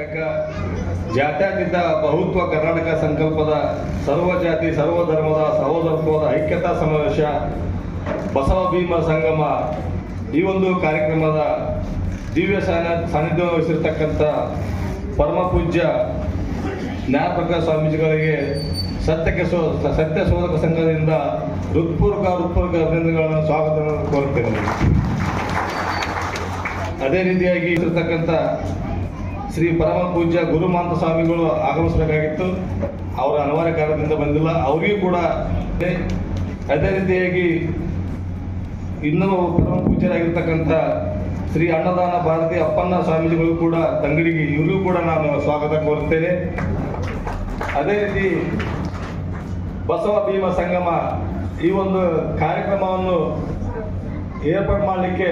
ಘಟಕ ಜಾತ್ಯತೀತ ಬಹುತ್ವ ಕರ್ನಾಟಕ ಸಂಕಲ್ಪದ ಸರ್ವ ಜಾತಿ ಸರ್ವ ಧರ್ಮದ ಸಹೋದರತ್ವದ ಐಕ್ಯತಾ ಸಮಾವೇಶ ಬಸವ ಭೀಮ ಸಂಗಮ ಈ ಒಂದು ಕಾರ್ಯಕ್ರಮದ ದಿವ್ಯ ಸಾನ್ನಿಧ್ಯ ವಹಿಸಿರ್ತಕ್ಕಂಥ ಪರಮ ಪೂಜ್ಯ ಜ್ಞಾನಪ್ರಕಾಶ ಸ್ವಾಮೀಜಿಗಳಿಗೆ ಸತ್ಯ ಶೋಧಕ ಸಂಘದಿಂದ ಹೃತ್ಪೂರ್ವಕ ಅಭಿನಂದನೆಗಳನ್ನು ಸ್ವಾಗತ ಕೋರುತ್ತೇನೆ. ಅದೇ ರೀತಿಯಾಗಿ ಇರತಕ್ಕಂಥ ಶ್ರೀ ಪರಮ ಪೂಜ್ಯ ಗುರುಮಾಂತ ಸ್ವಾಮಿಗಳು ಆಗಮಿಸಬೇಕಾಗಿತ್ತು. ಅವರ ಅನಿವಾರ್ಯ ಕಾರಣದಿಂದ ಬಂದಿಲ್ಲ, ಅವರಿಗೂ ಕೂಡ. ಅದೇ ರೀತಿಯಾಗಿ ಇನ್ನೂ ಪರಮ ಪೂಜ್ಯರಾಗಿರ್ತಕ್ಕಂಥ ಶ್ರೀ ಅನ್ನದಾನ ಭಾರತಿ ಅಪ್ಪಣ್ಣ ಸ್ವಾಮೀಜಿಗಳು ಕೂಡ ತಂಗಡಿಗೆ, ಇವರಿಗೂ ಕೂಡ ನಾನು ಸ್ವಾಗತ ಕೋರುತ್ತೇನೆ. ಅದೇ ರೀತಿ ಬಸವ ಭೀಮ ಸಂಗಮ ಈ ಒಂದು ಕಾರ್ಯಕ್ರಮವನ್ನು ಏರ್ಪಾಡು ಮಾಡಲಿಕ್ಕೆ,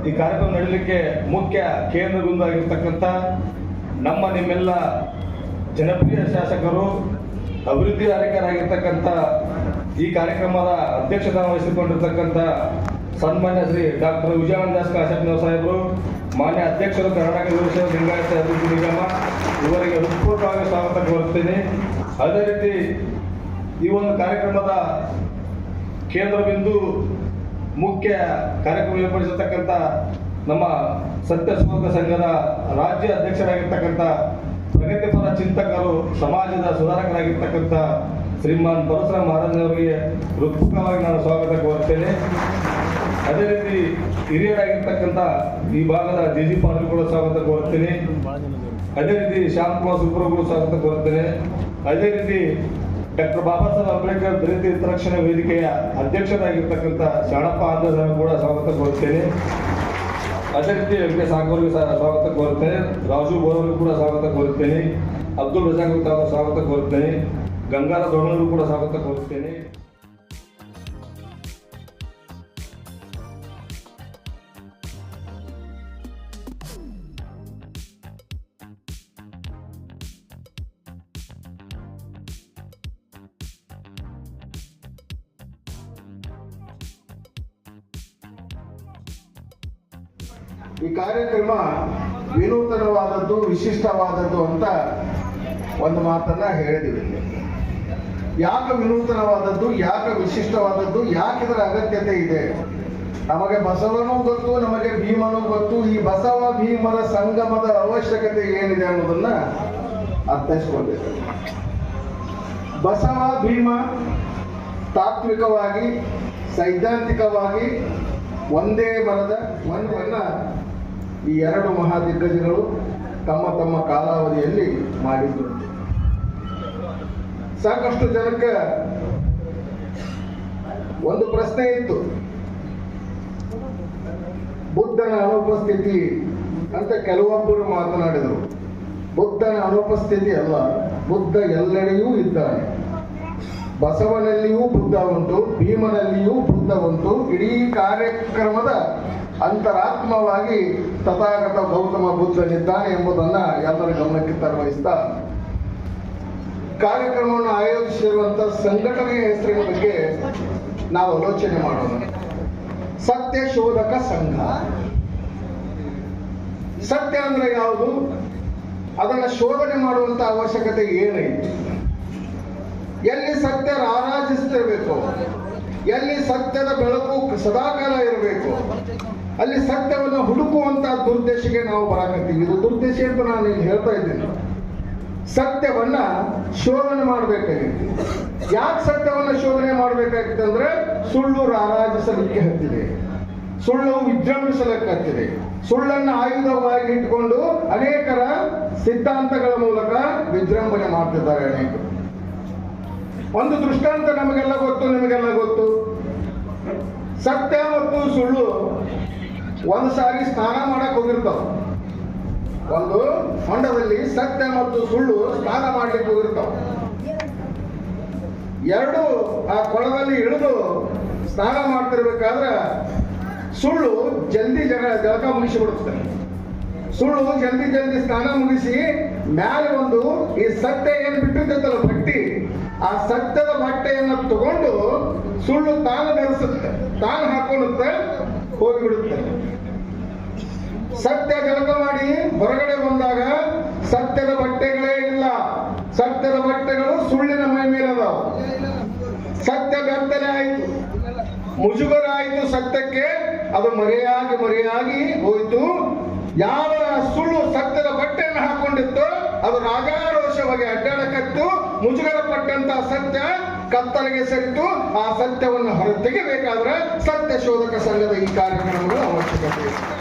ಈ ಕಾರ್ಯಕ್ರಮ ನಡೆಯಲಿಕ್ಕೆ ಮುಖ್ಯ ಕೇಂದ್ರ ಬಿಂದು ಆಗಿರ್ತಕ್ಕಂಥ ನಿಮ್ಮೆಲ್ಲ ಜನಪ್ರಿಯ ಶಾಸಕರು, ಅಭಿವೃದ್ಧಿ ನಾಯಕರಾಗಿರ್ತಕ್ಕಂಥ ಈ ಕಾರ್ಯಕ್ರಮದ ಅಧ್ಯಕ್ಷತೆ ವಹಿಸಿಕೊಂಡಿರ್ತಕ್ಕಂಥ ಸನ್ಮಾನ್ಯ ಶ್ರೀ ಡಾಕ್ಟರ್ ವಿಜಯಾನಂದ ದಾಸ್ ಕಾಶಪ್ಪನವರ ಸಾಹೇಬರು, ಮಾನ್ಯ ಅಧ್ಯಕ್ಷರು ಕರ್ನಾಟಕ ವೀರಶೈವ ಲಿಂಗಾಯತ ಅಭಿವೃದ್ಧಿ ನಿಗಮ, ಇವರಿಗೆ ಹೃತ್ಪೂರ್ವಕವಾಗಿ ಸ್ವಾಗತ ಕೋರುತ್ತೇನೆ. ಅದೇ ರೀತಿ ಈ ಒಂದು ಕಾರ್ಯಕ್ರಮದ ಕೇಂದ್ರ ಬಿಂದು ಮುಖ್ಯ ಕಾರ್ಯಕ್ರಮ ಏರ್ಪಡಿಸಿರ್ತಕ್ಕಂಥ ನಮ್ಮ ಸತ್ಯ ಶೋಧಕ ಸಂಘದ ರಾಜ್ಯ ಅಧ್ಯಕ್ಷರಾಗಿರ್ತಕ್ಕಂಥ ಪ್ರಗತಿಪರ ಚಿಂತಕರು, ಸಮಾಜದ ಸುಧಾರಕರಾಗಿರ್ತಕ್ಕಂಥ ಶ್ರೀಮಾನ್ ಪರಶುರಾಮ್ ಮಹಾರಾಜರವರಿಗೆ ಹೃತ್ಪೂರ್ವಕವಾಗಿ ನಾನು ಸ್ವಾಗತ ಕೋರುತ್ತೇನೆ. ಅದೇ ರೀತಿ ಹಿರಿಯರಾಗಿರ್ತಕ್ಕಂಥ ಈ ಭಾಗದ ಜಿ ಪಾಟೀಲ್ ಕೂಡ ಸ್ವಾಗತ ಕೋರುತ್ತೇನೆ. ಅದೇ ರೀತಿ ಶ್ಯಾಮಕುಮಾರ್ ಸುಬ್ರಹ್ಮಣ್ಯ ಸ್ವಾಗತ ಕೋರುತ್ತೇನೆ. ಅದೇ ರೀತಿ ಡಾಕ್ಟರ್ ಬಾಬಾ ಸಾಹೇಬ್ ಅಂಬೇಡ್ಕರ್ ದಲಿತ ಹಿತರಕ್ಷಣಾ ವೇದಿಕೆಯ ಅಧ್ಯಕ್ಷರಾಗಿರ್ತಕ್ಕಂಥ ಶರಣಪ್ಪ ಆಂಧ್ರ ಕೂಡ ಸ್ವಾಗತ ಕೋರುತ್ತೇನೆ. ಅದೇ ರೀತಿ ವೆಂಕಟೇಶ ಸಾಗರ್ಗೆ ಸ್ವಾಗತ ಕೋರುತ್ತೇನೆ. ರಾಜು ಬೋರವ್ರಿಗೂ ಕೂಡ ಸ್ವಾಗತ ಕೋರುತ್ತೇನೆ. ಅಬ್ದುಲ್ ರಜಾಕ್ ಸ್ವಾಗತ ಕೋರುತ್ತೇನೆ. ಗಂಗಾರ ದೊಣ್ಣೂರು ಕೂಡ ಸ್ವಾಗತ ಕೋರುತ್ತೇನೆ. ಈ ಕಾರ್ಯಕ್ರಮ ವಿನೂತನವಾದದ್ದು, ವಿಶಿಷ್ಟವಾದದ್ದು ಅಂತ ಒಂದು ಮಾತನ್ನ ಹೇಳಿದ್ವಿ. ಯಾಕೆ ವಿನೂತನವಾದದ್ದು, ಯಾಕೆ ವಿಶಿಷ್ಟವಾದದ್ದು, ಯಾಕೆ ಇದರ ಅಗತ್ಯತೆ ಇದೆ? ನಮಗೆ ಬಸವನೂ ಗೊತ್ತು, ನಮಗೆ ಭೀಮನೂ ಗೊತ್ತು. ಈ ಬಸವ ಭೀಮರ ಸಂಗಮದ ಅವಶ್ಯಕತೆ ಏನಿದೆ ಅನ್ನೋದನ್ನ ಅರ್ಥೈಸ್ಕೊಂಡಿದೆ. ಬಸವ ಭೀಮ ತಾತ್ವಿಕವಾಗಿ, ಸೈದ್ಧಾಂತಿಕವಾಗಿ ಒಂದೇ ಮರದ ಒಂದನ್ನ ಈ ಎರಡು ಮಹಾದಿಗ್ಗಜಗಳು ತಮ್ಮ ತಮ್ಮ ಕಾಲಾವಧಿಯಲ್ಲಿ ಮಾಡಿದ್ರು. ಸಾಕಷ್ಟು ಜನಕ್ಕೆ ಒಂದು ಪ್ರಶ್ನೆ ಇತ್ತು, ಬುದ್ಧನ ಅನುಪಸ್ಥಿತಿ ಅಂತ ಕೆಲವೊಬ್ಬರು ಮಾತನಾಡಿದರು. ಬುದ್ಧನ ಅನುಪಸ್ಥಿತಿ ಅಲ್ಲ, ಬುದ್ಧ ಎಲ್ಲೆಡೆಯೂ ಇದ್ದಾನೆ. ಬಸವನಲ್ಲಿಯೂ ಬುದ್ಧ ಉಂಟು, ಭೀಮನಲ್ಲಿಯೂ ಬುದ್ಧ ಉಂಟು. ಇಡೀ ಕಾರ್ಯಕ್ರಮದ ಅಂತರಾತ್ಮವಾಗಿ ತಥಾಗತ ಗೌತಮ ಬುದ್ಧನಿದ್ದಾನೆ ಎಂಬುದನ್ನ ಎಲ್ಲರ ಗಮನಕ್ಕೆ ತರವಹಿಸ್ತಾ ಕಾರ್ಯಕ್ರಮವನ್ನು ಆಯೋಜಿಸಿರುವಂತಹ ಸಂಘಟನೆಯ ಹೆಸರಿನ ಬಗ್ಗೆ ನಾವು ಆಲೋಚನೆ ಮಾಡೋಣ. ಸತ್ಯ ಶೋಧಕ ಸಂಘ. ಸತ್ಯ ಅಂದ್ರೆ ಯಾವುದು? ಅದನ್ನ ಶೋಧನೆ ಮಾಡುವಂತ ಅವಶ್ಯಕತೆ ಏನೈತಿ? ಎಲ್ಲಿ ಸತ್ಯ ರಾರಾಜಿಸ್ತಿರ್ಬೇಕು, ಎಲ್ಲಿ ಸತ್ಯದ ಬೆಳಕು ಸದಾಕಾಲ ಇರಬೇಕು, ಅಲ್ಲಿ ಸತ್ಯವನ್ನು ಹುಡುಕುವಂತ ದುರ್ದೇಶಕ್ಕೆ ನಾವು ಬರಾಕತ್ತೀವಿ. ಇದು ದುರ್ದೇಶ ಅಂತ ನಾನು ಇಲ್ಲಿ ಹೇಳ್ತಾ ಇದ್ದೇನೆ. ಸತ್ಯವನ್ನ ಶೋಧನೆ ಮಾಡಬೇಕಾಗಿತ್ತು. ಯಾಕೆ ಸತ್ಯವನ್ನ ಶೋಧನೆ ಮಾಡಬೇಕಾಗಿತ್ತು ಅಂದ್ರೆ, ಸುಳ್ಳು ರಾರಾಜಿಸಲಿಕ್ಕೆ ಹತ್ತಿದೆ, ಸುಳ್ಳು ವಿಜೃಂಭಿಸಲಿಕ್ಕೆ ಹತ್ತಿದೆ. ಸುಳ್ಳನ್ನು ಆಯುಧವಾಗಿ ಇಟ್ಟುಕೊಂಡು ಅನೇಕರ ಸಿದ್ಧಾಂತಗಳ ಮೂಲಕ ವಿಜೃಂಭಣೆ ಮಾಡ್ತಿದ್ದಾರೆ ಅನೇಕರು. ಒಂದು ದೃಷ್ಟಾಂತ ನಮಗೆಲ್ಲ ಗೊತ್ತು, ನಿಮಗೆಲ್ಲ ಗೊತ್ತು. ಸತ್ಯ ಮತ್ತು ಸುಳ್ಳು ಒಂದು ಸಾರಿ ಸ್ನಾನ ಮಾಡಕ್ ಹೋಗಿರ್ತಾವ. ಒಂದು ಹೊಂಡದಲ್ಲಿ ಸತ್ಯ ಮತ್ತು ಸುಳ್ಳು ಸ್ನಾನ ಮಾಡ್ಲಿಕ್ಕೆ ಹೋಗಿರ್ತಾವ. ಎರಡು ಆ ಕೊಳದಲ್ಲಿ ಇಳಿದು ಸ್ನಾನ ಮಾಡ್ತಿರ್ಬೇಕಾದ್ರೆ ಸುಳ್ಳು ಜಲ್ದಿ ಜಳಕ ಮುಗಿಸಿಬಿಡುತ್ತೆ. ಸುಳ್ಳು ಜಲ್ದಿ ಸ್ನಾನ ಮುಗಿಸಿ ಮ್ಯಾಲೆ ಒಂದು ಈ ಸತ್ಯ ಏನ್ ಬಿಟ್ಟಿರ್ತೈತಲ್ಲ ಬಟ್ಟಿ, ಆ ಸತ್ಯದ ಬಟ್ಟೆಯನ್ನು ತಗೊಂಡು ಸುಳ್ಳು ತಾನು ಧರಿಸುತ್ತೆ, ತಾನು ಹಾಕೊಳ್ಳುತ್ತೆ, ಹೋಗಿಬಿಡುತ್ತೆ. ಸತ್ಯ ಜಳಕ ಮಾಡಿ ಹೊರಗಡೆ ಬಂದಾಗ ಮರೆಯಾಗಿ ಹೋಯಿತು. ಯಾವ ಸುಳ್ಳು ಸತ್ಯದ ಬಟ್ಟೆಯನ್ನು ಹಾಕೊಂಡಿತ್ತು ಅದು ರಾಜಾರೋಷವಾಗಿ ಅಡ್ಡಾಡಕತ್ತು. ಮುಜುಗರ ಪಟ್ಟಂತ ಸತ್ಯ ಕತ್ತಲೆಗೆ ಸರಿತು. ಆ ಸತ್ಯವನ್ನು ಹೊರತೆಗೆಬೇಕಾದ್ರೆ ಸತ್ಯ ಶೋಧಕ ಸಂಘದ ಈ ಕಾರ್ಯಕ್ರಮಗಳ ಅವಶ್ಯಕತೆ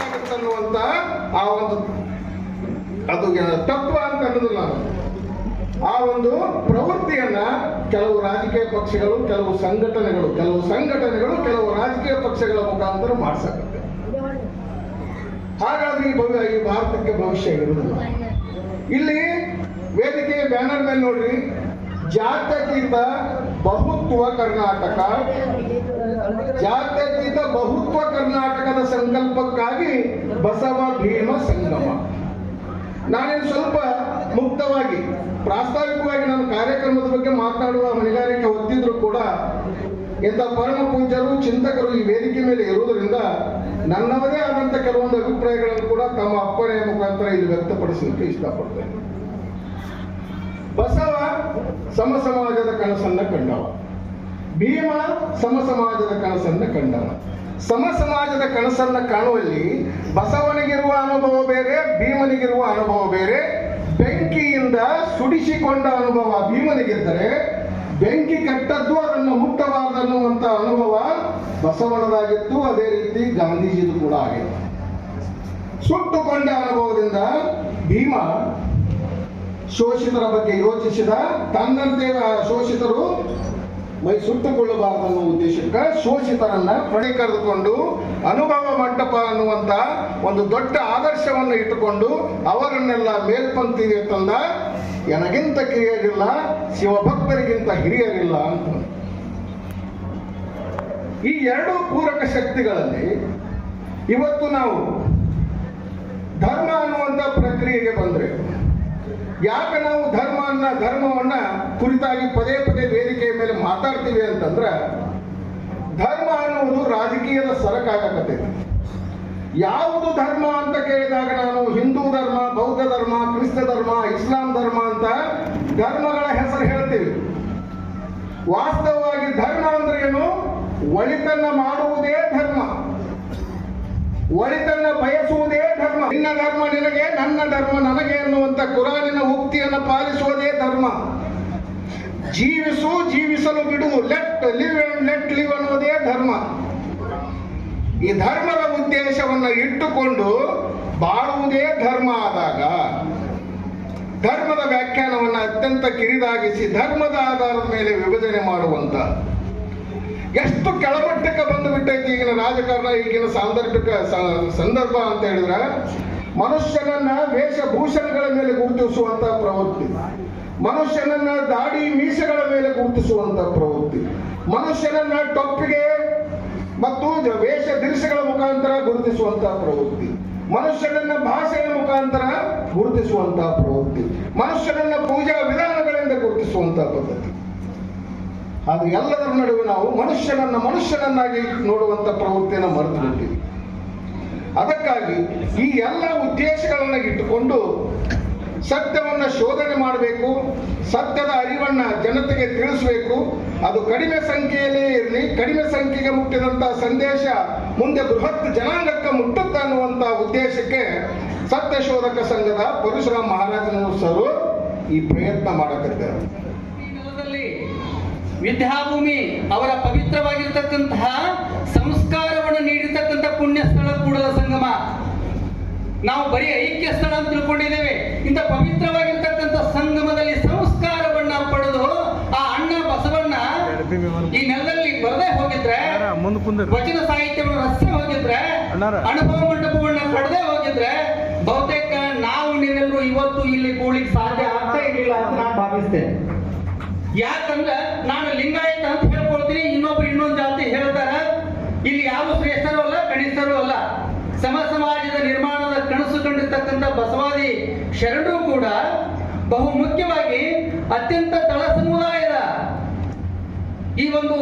ಅನ್ನುವಂತ ಆ ಒಂದು ಅದು ತತ್ವ ಅಂತ ಅನ್ನೋದಿಲ್ಲ. ಆ ಒಂದು ಪ್ರವೃತ್ತಿಯನ್ನ ಕೆಲವು ರಾಜಕೀಯ ಪಕ್ಷಗಳು, ಕೆಲವು ಸಂಘಟನೆಗಳು ಕೆಲವು ರಾಜಕೀಯ ಪಕ್ಷಗಳ ಮುಖಾಂತರ ಮಾಡಿಸಕತ್ತೆ. ಹಾಗಾದ್ರೆ ಈ ಭಾರತಕ್ಕೆ ಭವಿಷ್ಯ ಇರುವುದಿಲ್ಲ. ಇಲ್ಲಿ ವೇದಿಕೆಯ ಬ್ಯಾನರ್ ಮೇಲೆ ನೋಡ್ರಿ, ಜಾತ್ಯತೀತ ಬಹುತ್ವ ಕರ್ನಾಟಕ, ಜಾತ್ಯತೀತ ಬಹುತ್ವ ಕರ್ನಾಟಕದ ಸಂಕಲ್ಪಕ್ಕಾಗಿ ಬಸವ ಭೀಮ ಸಂಗಮ. ನಾನೇನು ಸ್ವಲ್ಪ ಮುಕ್ತವಾಗಿ ಪ್ರಾಸ್ತಾವಿಕವಾಗಿ ನಾನು ಕಾರ್ಯಕ್ರಮದ ಬಗ್ಗೆ ಮಾತನಾಡುವ ಹೊಣೆಗಾರಿಕೆ ಹೊತ್ತಿದ್ರು ಕೂಡ ಇಂಥ ಪರಮ ಪೂಜ್ಯರು ಚಿಂತಕರು ಈ ವೇದಿಕೆ ಮೇಲೆ ಇರುವುದರಿಂದ ನನ್ನವದೇ ಆದಂಥ ಕೆಲವೊಂದು ಅಭಿಪ್ರಾಯಗಳನ್ನು ಕೂಡ ತಮ್ಮ ಅಪ್ಪಣೆಯ ಮುಖಾಂತರ ಇಲ್ಲಿ ವ್ಯಕ್ತಪಡಿಸಲಿಕ್ಕೆ ಇಷ್ಟಪಡ್ತೇನೆ. ಬಸವ ಸಮ ಸಮಾಜದ ಕನಸನ್ನ ಕಂಡವ, ಭೀಮ ಸಮ ಸಮಾಜದ ಕನಸನ್ನ ಕಂಡವ. ಸಮ ಸಮಾಜದ ಕನಸನ್ನ ಕಾಣುವಲ್ಲಿ ಬಸವನಿಗಿರುವ ಅನುಭವ ಬೇರೆ, ಭೀಮನಿಗಿರುವ ಅನುಭವ ಬೇರೆ. ಬೆಂಕಿಯಿಂದ ಸುಡಿಸಿಕೊಂಡ ಅನುಭವ ಭೀಮನಿಗಿದ್ದರೆ, ಬೆಂಕಿ ಕಟ್ಟದ್ದು ಅದನ್ನು ಮುಟ್ಟಬಾರದನ್ನುವಂತ ಅನುಭವ ಬಸವನದಾಗಿತ್ತು. ಅದೇ ರೀತಿ ಗಾಂಧೀಜಿದು ಕೂಡ ಆಗಿತ್ತು. ಸುಟ್ಟುಕೊಂಡ ಅನುಭವದಿಂದ ಭೀಮ ಶೋಷಿತರ ಬಗ್ಗೆ ಯೋಚಿಸಿದ. ತನ್ನಂತೆ ಶೋಷಿತರು ಮೈ ಸುಟ್ಟುಕೊಳ್ಳಬಾರದನ್ನೋ ಉದ್ದೇಶಕ್ಕೆ ಶೋಷಿತರನ್ನ ಹೊಣೆ ಕರೆದುಕೊಂಡು ಅನುಭವ ಮಂಟಪ ಅನ್ನುವಂತ ಒಂದು ದೊಡ್ಡ ಆದರ್ಶವನ್ನು ಇಟ್ಟುಕೊಂಡು ಅವರನ್ನೆಲ್ಲ ಮೇಲ್ಪಂಕ್ತಿಗೆ ತಂದ. ನನಗಿಂತ ಕಿರಿಯರಿಲ್ಲ, ಶಿವಭಕ್ತರಿಗಿಂತ ಹಿರಿಯರಿಲ್ಲ ಅಂತ. ಈ ಎರಡೂ ಪೂರಕ ಶಕ್ತಿಗಳಲ್ಲಿ ಇವತ್ತು ನಾವು ಧರ್ಮ ಅನ್ನುವಂಥ ಪ್ರಕ್ರಿಯೆಗೆ ಬಂದ್ರೆ, ಯಾಕೆ ನಾವು ಧರ್ಮವನ್ನ ಕುರಿತಾಗಿ ಪದೇ ಪದೇ ವೇದಿಕೆಯ ಮೇಲೆ ಮಾತಾಡ್ತೀವಿ ಅಂತಂದ್ರೆ, ಧರ್ಮ ಅನ್ನುವುದು ರಾಜಕೀಯದ ಸರಕಾಗಕತ್ತೆ. ಯಾವುದು ಧರ್ಮ ಅಂತ ಕೇಳಿದಾಗ ನಾನು ಹಿಂದೂ ಧರ್ಮ, ಬೌದ್ಧ ಧರ್ಮ, ಕ್ರಿಸ್ತ ಧರ್ಮ, ಇಸ್ಲಾಂ ಧರ್ಮ ಅಂತ ಧರ್ಮಗಳ ಹೆಸರು ಹೇಳ್ತೀವಿ. ವಾಸ್ತವವಾಗಿ ಧರ್ಮ ಅಂದ್ರೆ ಏನು? ಒಳಿತನ್ನ ಮಾಡುವುದೇ ಧರ್ಮ, ಒಳಿತನ್ನ ಬಯಸುವುದೇ ಧರ್ಮ. ನಿನ್ನ ಧರ್ಮ ನಿನಗೆ, ನನ್ನ ಧರ್ಮ ನನಗೆ ಎನ್ನುವಂತ ಕುರಾನಿನ ಉಕ್ತಿಯನ್ನು ಪಾಲಿಸುವುದೇ ಧರ್ಮ. ಜೀವಿಸಲು ಬಿಡು, let live and let live ಅನ್ನುವುದೇ ಧರ್ಮ. ಈ ಧರ್ಮದ ಉದ್ದೇಶವನ್ನು ಇಟ್ಟುಕೊಂಡು ಬಾಳುವುದೇ ಧರ್ಮ ಆದಾಗ ಧರ್ಮದ ವ್ಯಾಖ್ಯಾನವನ್ನು ಅತ್ಯಂತ ಕಿರಿದಾಗಿಸಿ ಧರ್ಮದ ಆಧಾರದ ಮೇಲೆ ವಿಭಜನೆ ಮಾಡುವಂತ ಎಷ್ಟು ಕೆಳಮಟ್ಟಕ್ಕೆ ಬಂದು ಬಿಟ್ಟೈತಿ ಈಗಿನ ರಾಜಕಾರಣ, ಈಗಿನ ಸಾಂದರ್ಭಿಕ ಸಂದರ್ಭ ಅಂತ ಹೇಳಿದ್ರೆ, ಮನುಷ್ಯನನ್ನ ವೇಷಭೂಷಣಗಳ ಮೇಲೆ ಗುರುತಿಸುವಂತ ಪ್ರವೃತ್ತಿ, ಮನುಷ್ಯನನ್ನ ದಾಡಿ ಮೀಸೆಗಳ ಮೇಲೆ ಗುರುತಿಸುವಂತ ಪ್ರವೃತ್ತಿ, ಮನುಷ್ಯನನ್ನ ಟೊಪ್ಪಿಗೆ ಮತ್ತು ವೇಷ ದೃಶ್ಯಗಳ ಮುಖಾಂತರ ಗುರುತಿಸುವಂತಹ ಪ್ರವೃತ್ತಿ, ಮನುಷ್ಯನನ್ನ ಭಾಷೆಯ ಮುಖಾಂತರ ಗುರುತಿಸುವಂತಹ ಪ್ರವೃತ್ತಿ, ಮನುಷ್ಯನನ್ನ ಪೂಜಾ ವಿಧಾನಗಳಿಂದ ಗುರುತಿಸುವಂತಹ ಪದ್ಧತಿ. ಆದ್ರೆ ಎಲ್ಲದರ ನಡುವೆ ನಾವು ಮನುಷ್ಯನನ್ನಾಗಿ ನೋಡುವಂತ ಪ್ರವೃತ್ತಿಯನ್ನು ಮರೆತು ಬಿಟ್ಟಿವಿ. ಅದಕ್ಕಾಗಿ ಈ ಎಲ್ಲ ಉದ್ದೇಶಗಳನ್ನ ಇಟ್ಟುಕೊಂಡು ಸತ್ಯವನ್ನ ಶೋಧನೆ ಮಾಡಬೇಕು, ಸತ್ಯದ ಅರಿವನ್ನ ಜನತೆಗೆ ತಿಳಿಸಬೇಕು. ಅದು ಕಡಿಮೆ ಸಂಖ್ಯೆಯಲ್ಲೇ ಇರಲಿ, ಕಡಿಮೆ ಸಂಖ್ಯೆಗೆ ಮುಟ್ಟಿದಂತ ಸಂದೇಶ ಮುಂದೆ ಬೃಹತ್ ಜನಾಂಗಕ್ಕೆ ಮುಟ್ಟುತ್ತ ಅನ್ನುವಂತ ಉದ್ದೇಶಕ್ಕೆ ಸತ್ಯ ಶೋಧಕ ಸಂಘದ ಪರಶುರಾಮ ಮಹಾರಾಜನವರು ಈ ಪ್ರಯತ್ನ ಮಾಡಕತ್ತಿದ್ದಾರೆ. ವಿದ್ಯಾಭೂಮಿ ಅವರ ಪವಿತ್ರವಾಗಿರ್ತಕ್ಕಂತಹ ಸಂಸ್ಕಾರವನ್ನು ನೀಡಿರ್ತಕ್ಕಂಥ ಪುಣ್ಯ ಸ್ಥಳ ಕೂಡಲ ಸಂಗಮ. ನಾವು ಬರೀ ಐಕ್ಯ ಸ್ಥಳ ಅಂತ ತಿಳ್ಕೊಂಡಿದ್ದೇವೆ. ಇಂಥ ಪವಿತ್ರವಾಗಿರ್ತಕ್ಕಂಥ ಸಂಗಮದಲ್ಲಿ ಸಂಸ್ಕಾರವನ್ನ ಪಡೆದು ಆ ಅಣ್ಣ ಬಸವಣ್ಣ ಈ ನೆಲದಲ್ಲಿ ಬರದೇ ಹೋಗಿದ್ರೆ, ವಚನ ಸಾಹಿತ್ಯವನ್ನು ರಸ್ತೆ ಹೋಗಿದ್ರೆ, ಅನುಭವ ಮಂಟಪವನ್ನ ಪಡೆದೇ ಹೋಗಿದ್ರೆ, ಬಹುತೇಕ ನಾವು ನೀವೆಲ್ಲರೂ ಇವತ್ತು ಇಲ್ಲಿ ಕೂಡ್ಲಿಕ್ಕೆ ಸಾಧ್ಯ ಆಗ್ತಾ ಇರಲಿಲ್ಲ ಅಂತ ನಾನು ಭಾವಿಸ್ತೇನೆ. ಯಾಕಂದ್ರೆ ನಾನು ಲಿಂಗಾಯತ ಅಂತ ಹೇಳ್ಕೊಳ್ತೀನಿ, ಇನ್ನೊಬ್ರು ಇನ್ನೊಂದು ಜಾತಿ ಹೇಳ್ತಾರೆ. ಇಲ್ಲಿ ಯಾವ ಶ್ರೇಷ್ಠರು ಅಲ್ಲ, ಕನಿಷ್ಠರು ಅಲ್ಲ. ಸಮ ಸಮಾಜದ ನಿರ್ಮಾಣದ ಕನಸು ಕಂಡಿರ್ತಕ್ಕಂಥ ಬಸವಾದಿ ಶರಣರು ಕೂಡ ಬಹು ಮುಖ್ಯವಾಗಿ ಅತ್ಯಂತ ತಳ ಸಮುದಾಯದ ಈ ಒಂದು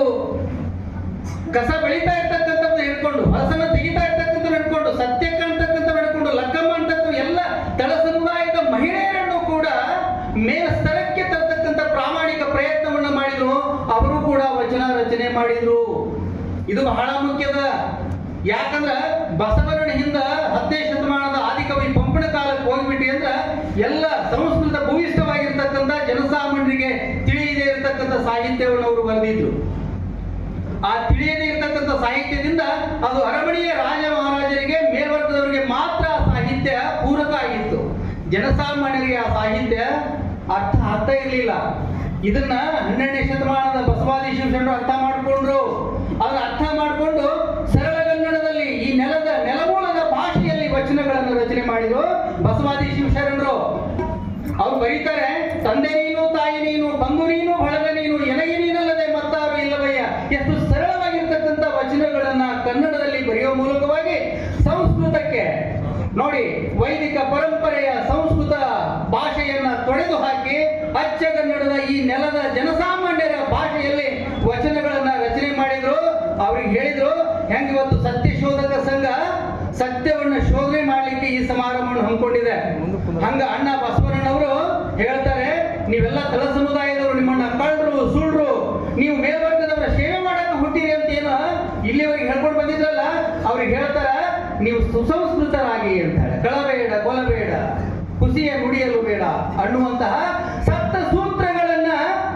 ಕಸ ಬೆಳೀತಾ ಇರ್ತಕ್ಕಂಥದ್ದು ಹಿಡ್ಕೊಂಡು, ಹಸನ ತೆಗಿತಾ ಇರ್ತಕ್ಕಂಥ ಹಿಡ್ಕೊಂಡು, ಸತ್ಯಕ್ಕ ಅಂತಕ್ಕಂಥ ಹಿಡ್ಕೊಂಡು, ಲಕ್ಕಮ್ಮ ಅಂತಕ್ಕಂಥ ಎಲ್ಲ ತಳ ಸಮುದಾಯದ ಮಹಿಳೆಯರನ್ನು ಕೂಡ ಮೇಲ್ಸ್ತರಕ್ಕೆ ತರ್ತಕ್ಕಂಥ ಪ್ರಾಮಾಣಿಕ ಪ್ರಯತ್ನವನ್ನ ಮಾಡಿದ್ರು. ಅವರು ಕೂಡ ವಚನ ರಚನೆ ಮಾಡಿದ್ರು. ಇದು ಬಹಳ ಮುಖ್ಯದ. ಯಾಕಂದ್ರ ಬಸವಣ್ಣನಿಂದ 10ನೇ ಶತಮಾನದ ಆದಿಕವಿ ಪಂಪನ ಕಾಲಕ್ಕೆ ಹೋಗ್ಬಿಟ್ಟಿ ಅಂದ್ರೆ ಎಲ್ಲ ಸಂಸ್ಕೃತ ಭೂಯಿಷ್ಠವಾಗಿರ್ತಕ್ಕಂಥ ಜನಸಾಮಾನ್ಯರಿಗೆ ತಿಳಿಯದೇ ಇರತಕ್ಕಂಥ ಸಾಹಿತ್ಯವನ್ನು ಅವರು ಬರೆದಿದ್ರು. ಆ ತಿಳಿಯದೇ ಇರತಕ್ಕಂಥ ಸಾಹಿತ್ಯದಿಂದ ಅದು ಅರಮನೆಯ ರಾಜ ಮಹಾರಾಜರಿಗೆ ಮೇಲ್ವರ್ಗದವರಿಗೆ ಮಾತ್ರ ಸಾಹಿತ್ಯ ಪೂರಕ ಆಗಿತ್ತು. ಜನಸಾಮಾನ್ಯರಿಗೆ ಆ ಸಾಹಿತ್ಯ ಅರ್ಥ ಇರಲಿಲ್ಲ. ಇದನ್ನ 12ನೇ ಶತಮಾನದ ಬಸವಾದಿ ಶಿವಶರಣರು ಅರ್ಥ ಮಾಡಿಕೊಂಡ್ರು. ಅದನ್ನ ಅರ್ಥ ಮಾಡಿಕೊಂಡು ಸರಳಗನ್ನಡದಲ್ಲಿ ಈ ನೆಲಮೂಲದ ಭಾಷೆಯಲ್ಲಿ ವಚನಗಳನ್ನು ರಚನೆ ಮಾಡಿದ್ರು ಬಸವಾದಿ ಶಿವಶರಣರು. ಅವ್ರು ಬರೀತಾರೆ, ತಂದೆ ನೀನು, ತಾಯಿ ನೀನು, ಬಂಧು ನೀನು, ಬಳಗ ನೀನು, ಎನಗೆ ನೀನಲ್ಲದೆ ಮತ್ತಾರು ಇಲ್ಲವಯ್ಯ. ಎಷ್ಟು ಸರಳವಾಗಿರ್ತಕ್ಕಂಥ ವಚನಗಳನ್ನ ಕನ್ನಡದಲ್ಲಿ ಬರೆಯುವ ಮೂಲಕವಾಗಿ ಸಂಸ್ಕೃತಕ್ಕೆ ನೋಡಿ, ವೈದಿಕ ಪರಂಪರೆಯ ಸಂಸ್ಕೃತ ಭಾಷೆಯನ್ನ ತೊಡೆದು ಹಾಕಿ ಅಚ್ಚಗನ್ನಡದ ಈ ನೆಲದ ಜನಸಾಮಾನ್ಯರ ಭಾಷೆಯಲ್ಲಿ ವಚನಗಳನ್ನ ರಚನೆ ಮಾಡಿದ್ರು. ಅವ್ರಿಗೆ ಹೇಳಿದ್ರು, ಹೆಂಗ್ ಇವತ್ತು ಸತ್ಯ ಶೋಧಕ ಸಂಘ ಸತ್ಯವನ್ನ ಶೋಧನೆ ಮಾಡ್ಲಿಕ್ಕೆ ಈ ಸಮಾರಂಭವನ್ನು ಹಮ್ಮಿಕೊಂಡಿದೆ, ಹಂಗ ಅಣ್ಣ ಬಸವಣ್ಣನವರು ಹೇಳ್ತಾರೆ, ನೀವೆಲ್ಲ ತಳ ಸಮುದಾಯದವರು, ನಿಮ್ಮನ್ನ ಕಳ್ಳರು, ಸುಳ್ರು, ನೀವು ಮೇಲ್ವರ್ಗದವರ ಸೇವೆ ಮಾಡಕ್ಕೆ ಹುಟ್ಟಿರಿ ಅಂತ ಏನು ಇಲ್ಲಿವರೆಗೆ ಹೇಳ್ಕೊಂಡು ಬಂದಿದ್ರಲ್ಲ, ಅವ್ರಿಗೆ ಹೇಳ್ತಾರ, ನೀವು ಸುಸಂಸ್ಕೃತರಾಗಿ ಅಂತಾರೆ. ಕಳಬೇಡ, ಕೊಲಬೇಡ, ಕುಸಿಯ ನುಡಿಯಲು ಬೇಡ ಅನ್ನುವಂತಹ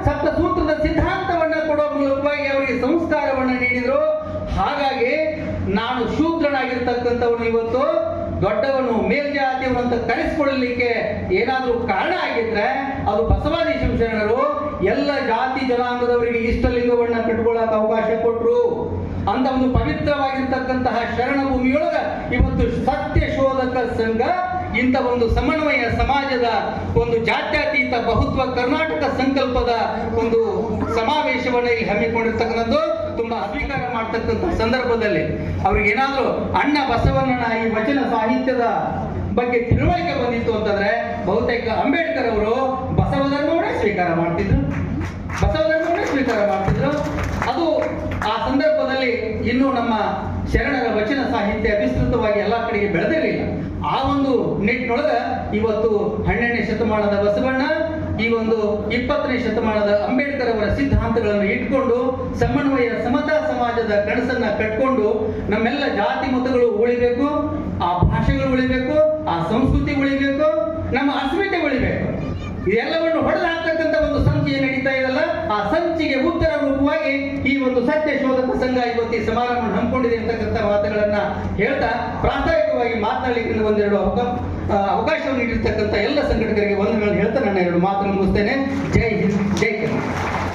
ಸಪ್ತಸೂತ್ರದ ಸಿದ್ಧಾಂತವನ್ನ ಕೊಡುವ ಮೂಲಕವಾಗಿ ಅವರಿಗೆ ಸಂಸ್ಕಾರವನ್ನ ನೀಡಿದ್ರು. ಹಾಗಾಗಿ ನಾನು ಶೂದ್ರನಾಗಿರ್ತಕ್ಕಂಥವನು ಇವತ್ತು ದೊಡ್ಡವನು, ಮೇಲ್ಜಾತಿಯವನು ಅಂತ ಕರೆಸಿಕೊಳ್ಳಲಿಕ್ಕೆ ಏನಾದರೂ ಕಾರಣ ಆಗಿದ್ರೆ ಅದು ಬಸವಾದಿ ಶಿವಶರಣರು ಎಲ್ಲ ಜಾತಿ ಜನಾಂಗದವರಿಗೆ ಇಷ್ಟಲಿಂಗವನ್ನ ಕಟ್ಕೊಳ್ಳಕ್ಕೆ ಅವಕಾಶ ಕೊಟ್ಟರು. ಅಂತ ಒಂದು ಪವಿತ್ರವಾಗಿರ್ತಕ್ಕಂತಹ ಶರಣ ಭೂಮಿಯೊಳಗ ಇವತ್ತು ಸತ್ಯ ಶೋಧಕ ಸಂಘ ಇಂಥ ಒಂದು ಸಮನ್ವಯ ಸಮಾಜದ ಒಂದು ಜಾತ್ಯತೀತ ಬಹುತ್ವ ಕರ್ನಾಟಕ ಸಂಕಲ್ಪದ ಒಂದು ಸಮಾವೇಶವನ್ನು ಇಲ್ಲಿ ಹಮ್ಮಿಕೊಂಡಿರ್ತಕ್ಕಂಥದ್ದು ತುಂಬಾ ಸ್ವೀಕಾರ ಮಾಡ್ತಕ್ಕಂಥ ಸಂದರ್ಭದಲ್ಲಿ ಅವ್ರಿಗೆ ಏನಾದ್ರು ಅಣ್ಣ ಬಸವಣ್ಣನ ಈ ವಚನ ಸಾಹಿತ್ಯದ ಬಗ್ಗೆ ತಿಳುವಳಿಕೆ ಬಂದಿತ್ತು ಅಂತಂದ್ರೆ ಬಹುತೇಕ ಅಂಬೇಡ್ಕರ್ ಅವರು ಬಸವ ಧರ್ಮವನ್ನೇ ಸ್ವೀಕಾರ ಮಾಡ್ತಿದ್ರು. ಅದು ಆ ಸಂದರ್ಭದಲ್ಲಿ ಇನ್ನೂ ನಮ್ಮ ಶರಣರ ವಚನ ಸಾಹಿತ್ಯ ವಿಸ್ತೃತವಾಗಿ ಎಲ್ಲಾ ಕಡೆಗೆ ಬೆಳೆದಿರಲಿಲ್ಲ. ಆ ಒಂದು ನಿಟ್ಟಿನೊಳಗ ಇವತ್ತು 12ನೇ ಶತಮಾನದ ಬಸವಣ್ಣ, ಈ ಒಂದು 20ನೇ ಶತಮಾನದ ಅಂಬೇಡ್ಕರ್ ಅವರ ಸಿದ್ಧಾಂತಗಳನ್ನು ಇಟ್ಕೊಂಡು ಸಮನ್ವಯ ಸಮತಾ ಸಮಾಜದ ಕನಸನ್ನ ಕಟ್ಕೊಂಡು ನಮ್ಮೆಲ್ಲ ಜಾತಿ ಮತಗಳು ಉಳಿಬೇಕು, ಆ ಭಾಷೆಗಳು ಉಳಿಬೇಕು, ಆ ಸಂಸ್ಕೃತಿ ಉಳಿಬೇಕು, ನಮ್ಮ ಅಸ್ಮಿತೆ ಉಳಿಬೇಕು. ಇದೆಲ್ಲವನ್ನು ಹೊಡೆದು ಹಾಕ್ತಕ್ಕಂಥ ಒಂದು ಸಂಚಿ ನಡೀತಾ ಇದೆಯಲ್ಲ, ಆ ಸಂಚಿಗೆ ಉತ್ತರ ರೂಪವಾಗಿ ಈ ಒಂದು ಸತ್ಯ ಶೋಧಕ ಸಂಘ ಇವತ್ತು ಈ ಸಮಾರಂಭ ಹಮ್ಮಿಕೊಂಡಿದೆ ಅಂತಕ್ಕಂಥ ಮಾತುಗಳನ್ನ ಹೇಳ್ತಾ ಪ್ರಾಸ್ತಾವಿಕವಾಗಿ ಮಾತನಾಡಲಿಕ್ಕೆ ಒಂದೆರಡು ಅವಕಾಶವನ್ನು ನೀಡಿರ್ತಕ್ಕಂಥ ಎಲ್ಲ ಸಂಘಟಕರಿಗೆ ವಂದನೆಗಳನ್ನು ಹೇಳ್ತಾ ನನ್ನ ಎರಡು ಮಾತನ್ನು ಮುಗಿಸ್ತೇನೆ. ಜೈ ಹಿಂದ್, ಜೈ